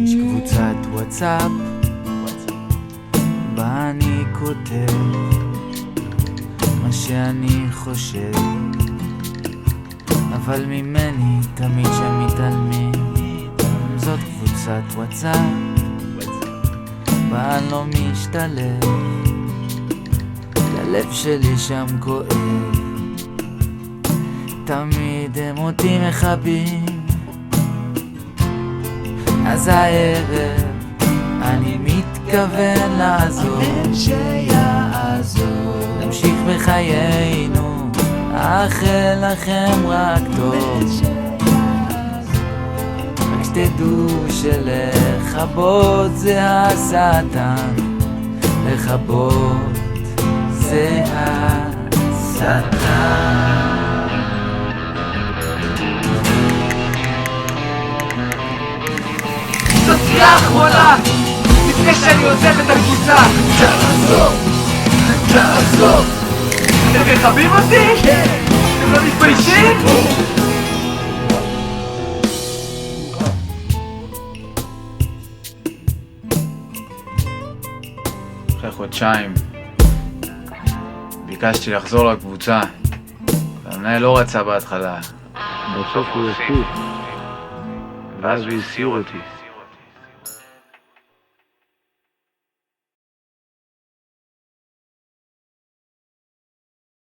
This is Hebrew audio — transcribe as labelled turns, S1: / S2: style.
S1: יש קבוצת וואטסאפ בה אני כותב מה שאני חושב, אבל ממני תמיד שמתעלמים. זאת קבוצת וואטסאפ בה אני לא משתלב, הלב שלי שם כואב, תמיד הם אותי מחבים. אז הערב אני מתכוון לעזור, אמן שיעזור, נמשיך בחיינו, אאחל לכם רק טוב. רק שתדעו שלכבות זה השטן, לכבות זה השטן. זאת קריאה אחרונה לפני שאני עוזב את הקבוצה. תעזוב. אתם מחבים אותי? כן. אתם לא מתביישים? אחרי חודשיים ביקשתי לחזור לקבוצה, והמנהל לא רצה בהתחלה.
S2: בסוף הוא יפסיק, ואז הוא יסיר אותי.